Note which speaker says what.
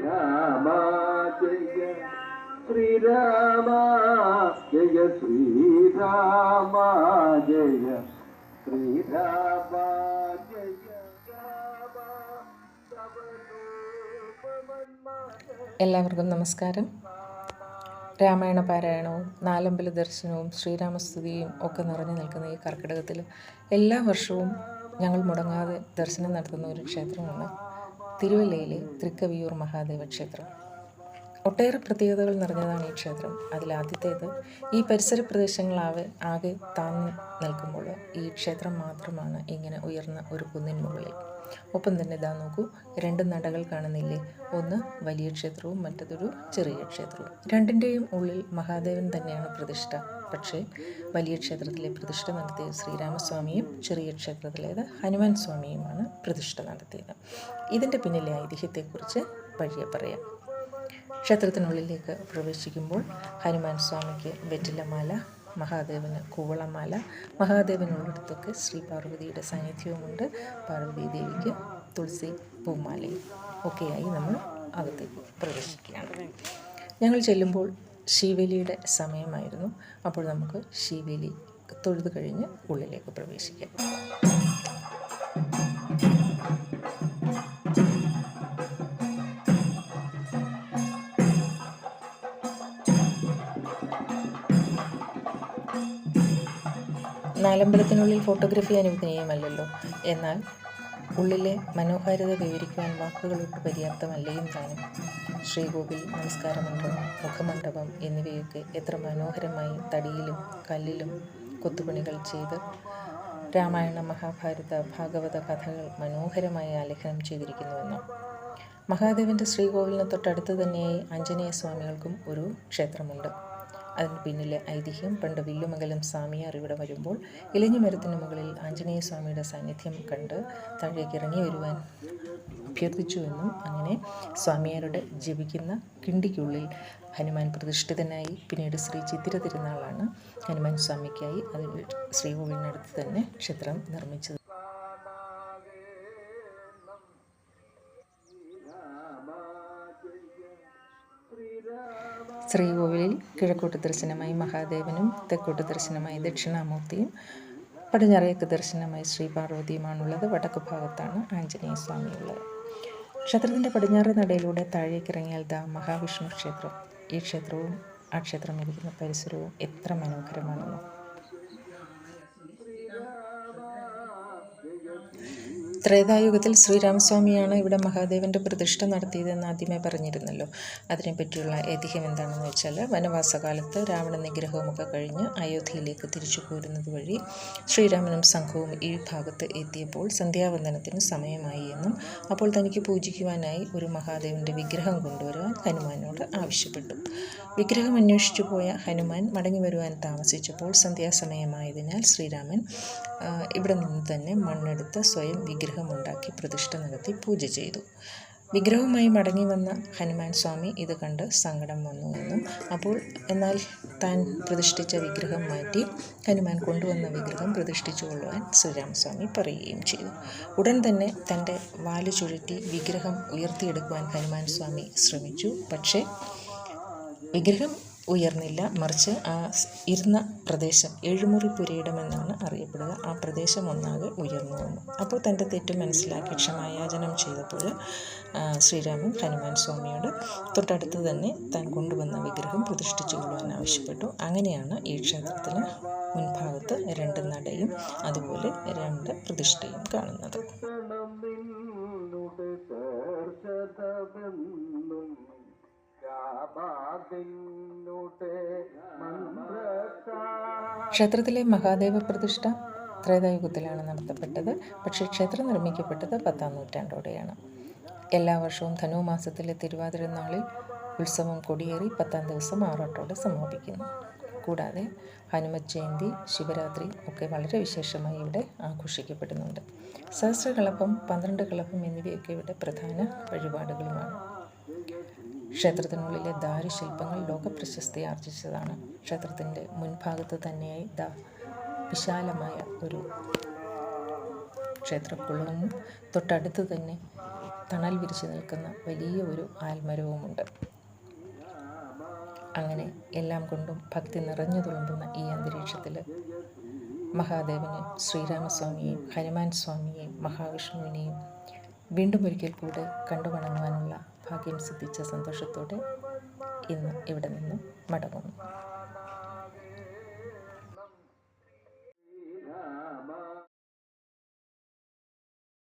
Speaker 1: ശ്രീരാമ ജയ ശ്രീരാമ ജയ ശ്രീരാമ ജയ ശ്രീരാമ ജയ രാമ.
Speaker 2: എല്ലാവർക്കും നമസ്കാരം. രാമായണ പാരായണവും നാലമ്പല ദർശനവും ശ്രീരാമസ്തുതിയും ഒക്കെ നിറഞ്ഞു നിൽക്കുന്ന ഈ കർക്കിടകത്തിൽ എല്ലാ വർഷവും ഞങ്ങൾ മുടങ്ങാതെ ദർശനം നടത്തുന്ന ഒരു ക്ഷേത്രമാണ് തിരുവല്ലയിലെ തൃക്കവിയൂർ മഹാദേവ ക്ഷേത്രം. ഒട്ടേറെ പ്രത്യേകതകൾ നിറഞ്ഞതാണ് ഈ ക്ഷേത്രം. അതിലാദ്യത്തേത്, ഈ പരിസര പ്രദേശങ്ങളാകെ ആകെ താഴ്ന്നു നിൽക്കുമ്പോൾ ഈ ക്ഷേത്രം മാത്രമാണ് ഇങ്ങനെ ഉയർന്ന ഒരു കുന്നിൻ മുകളിൽ. ഒപ്പം തന്നെ ഇതാ നോക്കൂ, രണ്ട് നടകൾ കാണുന്നില്ലേ? ഒന്ന് വലിയ ക്ഷേത്രവും മറ്റതൊരു ചെറിയ ക്ഷേത്രവും. രണ്ടിൻ്റെയും ഉള്ളിൽ മഹാദേവൻ തന്നെയാണ് പ്രതിഷ്ഠ. പക്ഷേ വലിയ ക്ഷേത്രത്തിലെ പ്രതിഷ്ഠ നടത്തിയത് ശ്രീരാമസ്വാമിയും ചെറിയ ക്ഷേത്രത്തിലേത് ഹനുമാൻ സ്വാമിയുമാണ് പ്രതിഷ്ഠ നടത്തിയത്. ഇതിൻ്റെ പിന്നിലെ ഐതിഹ്യത്തെക്കുറിച്ച് വഴിയെ പറയാം. ക്ഷേത്രത്തിനുള്ളിലേക്ക് പ്രവേശിക്കുമ്പോൾ ഹനുമാൻ സ്വാമിക്ക് വെറ്റിലമാല, മഹാദേവന് കൂവളമാല, മഹാദേവനുള്ളിടത്തൊക്കെ ശ്രീ പാർവതിയുടെ സാന്നിധ്യവുമുണ്ട്. പാർവതി ദേവിക്ക് തുളസി പൂമാലയും ഒക്കെയായി നമ്മൾ അകത്തേക്ക് പ്രവേശിക്കുകയാണ്. ഞങ്ങൾ ചെല്ലുമ്പോൾ ശീവേലിയുടെ സമയമായിരുന്നു. അപ്പോൾ നമുക്ക് ശീവേലി തൊഴുത് കഴിഞ്ഞ് ഉള്ളിലേക്ക് പ്രവേശിക്കാം. നാലമ്പലത്തിനുള്ളിൽ ഫോട്ടോഗ്രാഫി അനുവദനീയമല്ലല്ലോ. എന്നാൽ ഉള്ളിലെ മനോഹാരിത വിവരിക്കുവാൻ വാക്കുകളൊട്ട് പര്യാപ്തമല്ലേയും താനും. ശ്രീകോവിൽ, നമസ്കാരമണ്ഡപം, മുഖമണ്ഡപം എന്നിവയൊക്കെ എത്ര മനോഹരമായി തടിയിലും കല്ലിലും കൊത്തുപണികൾ ചെയ്ത് രാമായണ, മഹാഭാരത, ഭാഗവത കഥകൾ മനോഹരമായി ആലേഖനം ചെയ്തിരിക്കുന്നുവെന്നോ. മഹാദേവൻ്റെ ശ്രീകോവിലിന് തൊട്ടടുത്ത് തന്നെയായി ആഞ്ജനേയ സ്വാമികൾക്കും ഒരു ക്ഷേത്രമുണ്ട്. അതിന് പിന്നിലെ ഐതിഹ്യം, പണ്ട് വില്ലുമംഗലം സ്വാമിയാർ ഇവിടെ വരുമ്പോൾ ഇലഞ്ഞി മരത്തിന് മുകളിൽ ആഞ്ജനേയ സ്വാമിയുടെ സാന്നിധ്യം കണ്ട് താഴേക്ക് ഇറങ്ങി വരുവാൻ അഭ്യർത്ഥിച്ചുവെന്നും അങ്ങനെ സ്വാമിയാരുടെ ജപിക്കുന്ന കിണ്ടിക്കുള്ളിൽ ഹനുമാൻ പ്രതിഷ്ഠിതനായി. പിന്നീട് ശ്രീ ചിത്തിര തിരുനാളാണ് ഹനുമാൻ സ്വാമിക്കായി അതിൽ ശ്രീകോവിലിനടുത്ത് തന്നെ ക്ഷേത്രം നിർമ്മിച്ചത്. ശ്രീകോവിലിൽ കിഴക്കോട്ട് ദർശനമായി മഹാദേവനും തെക്കോട്ട് ദർശനമായി ദക്ഷിണാമൂർത്തിയും പടിഞ്ഞാറേക്ക് ദർശനമായി ശ്രീ പാർവതിയുമാണുള്ളത്. വടക്ക് ഭാഗത്താണ് ആഞ്ജനേയ സ്വാമിയുള്ളത്. ക്ഷേത്രത്തിൻ്റെ പടിഞ്ഞാറ് നടയിലൂടെ താഴേക്കിറങ്ങിയാൽ ദാ മഹാവിഷ്ണു ക്ഷേത്രം. ഈ ക്ഷേത്രവും ആ ക്ഷേത്രം ഇരിക്കുന്ന പരിസരവും എത്ര മനോഹരമാണെന്നോ. ത്രേതായുഗത്തിൽ ശ്രീരാമസ്വാമിയാണ് ഇവിടെ മഹാദേവൻ്റെ പ്രതിഷ്ഠ നടത്തിയതെന്ന് ആദ്യമേ പറഞ്ഞിരുന്നല്ലോ. അതിനെപ്പറ്റിയുള്ള ഐതിഹ്യം എന്താണെന്ന് വെച്ചാൽ, വനവാസകാലത്ത് രാവണ നിഗ്രഹവുമൊക്കെ കഴിഞ്ഞ് അയോധ്യയിലേക്ക് തിരിച്ചു പോരുന്നത് വഴി ശ്രീരാമനും സംഘവും ഈ ഭാഗത്ത് എത്തിയപ്പോൾ സന്ധ്യാവന്ദനത്തിന് സമയമായി എന്നും അപ്പോൾ തനിക്ക് പൂജിക്കുവാനായി ഒരു മഹാദേവൻ്റെ വിഗ്രഹം കൊണ്ടുവരുവാൻ ഹനുമാനോട് ആവശ്യപ്പെട്ടു. വിഗ്രഹം അന്വേഷിച്ചു പോയ ഹനുമാൻ മടങ്ങി വരുവാൻ താമസിച്ചപ്പോൾ സന്ധ്യാസമയമായതിനാൽ ശ്രീരാമൻ ഇവിടെ നിന്ന് തന്നെ മണ്ണെടുത്ത് സ്വയം വിഗ്രഹമുണ്ടാക്കി പ്രതിഷ്ഠ നടത്തി പൂജ ചെയ്തു. വിഗ്രഹവുമായി മടങ്ങി വന്ന ഹനുമാൻ സ്വാമി ഇത് കണ്ട് സങ്കടം വന്നു എന്നും എന്നാൽ താൻ പ്രതിഷ്ഠിച്ച വിഗ്രഹം മാറ്റി ഹനുമാൻ കൊണ്ടുവന്ന വിഗ്രഹം പ്രതിഷ്ഠിച്ചു കൊള്ളുവാൻ ശ്രീരാമസ്വാമി പറയുകയും ചെയ്തു. ഉടൻ തന്നെ തൻ്റെ വാല് ചുഴറ്റി വിഗ്രഹം ഉയർത്തിയെടുക്കുവാൻ ഹനുമാൻ സ്വാമി ശ്രമിച്ചു. പക്ഷേ വിഗ്രഹം ഉയർന്നില്ല. മറിച്ച് ആ ഇരുന്ന പ്രദേശം എഴുമുറി പുരയിടമെന്നാണ് അറിയപ്പെടുക. ആ പ്രദേശം ഒന്നാകെ ഉയർന്നു വന്നു. അപ്പോൾ തൻ്റെ തെറ്റ് മനസ്സിലാക്കി ക്ഷമായാചനം ചെയ്തപ്പോൾ ശ്രീരാമൻ ഹനുമാൻ സ്വാമിയോട് തൊട്ടടുത്ത് തന്നെ താൻ കൊണ്ടുവന്ന വിഗ്രഹം പ്രതിഷ്ഠിച്ചു കൊള്ളുവാൻ ആവശ്യപ്പെട്ടു. അങ്ങനെയാണ് ഈ ക്ഷേത്രത്തിന് മുൻഭാഗത്ത് രണ്ട് നടയും അതുപോലെ രണ്ട് പ്രതിഷ്ഠയും കാണുന്നത്. ക്ഷേത്രത്തിലെ മഹാദേവ പ്രതിഷ്ഠ ത്രേതായുഗത്തിലാണ് നടത്തപ്പെട്ടത്. പക്ഷേ ക്ഷേത്രം നിർമ്മിക്കപ്പെട്ടത് 10-ാം നൂറ്റാണ്ടോടെയാണ്. എല്ലാ വർഷവും ധനുമാസത്തിലെ തിരുവാതിര നാളിൽ ഉത്സവം കൊടിയേറി 10-ാം ദിവസം ആറാട്ടോടെ സമാപിക്കുന്നു. കൂടാതെ ഹനുമത് ജയന്തി, ശിവരാത്രി ഒക്കെ വളരെ വിശേഷമായി ഇവിടെ ആഘോഷിക്കപ്പെടുന്നുണ്ട്. സഹസ്രകളഭം, 12 കളഭം എന്നിവയൊക്കെ ഇവിടെ പ്രധാന വഴിപാടുകളുമാണ്. ക്ഷേത്രത്തിനുള്ളിലെ ദാരുശില്പങ്ങൾ ലോകപ്രശസ്തി ആർജിച്ചതാണ്. ക്ഷേത്രത്തിൻ്റെ മുൻഭാഗത്ത് തന്നെയായി വിശാലമായ ഒരു ക്ഷേത്രക്കുളവും തൊട്ടടുത്ത് തന്നെ തണൽ വിരിച്ചു നിൽക്കുന്ന വലിയ ഒരു ആൽമരവുമുണ്ട്. അങ്ങനെ എല്ലാം കൊണ്ടും ഭക്തി നിറഞ്ഞു തുളുമ്പുന്ന ഈ അന്തരീക്ഷത്തിൽ മഹാദേവന് ശ്രീരാമസ്വാമിയെയും ഹനുമാൻ സ്വാമിയെയും മഹാവിഷ്ണുവിനെയും വീണ്ടും ഒരിക്കൽ കൂടെ കണ്ടുവണങ്ങുവാനുള്ള ഭാഗ്യം സിദ്ധിച്ച സന്തോഷത്തോടെ ഇന്ന് ഇവിടെ നിന്നും മടങ്ങുന്നു.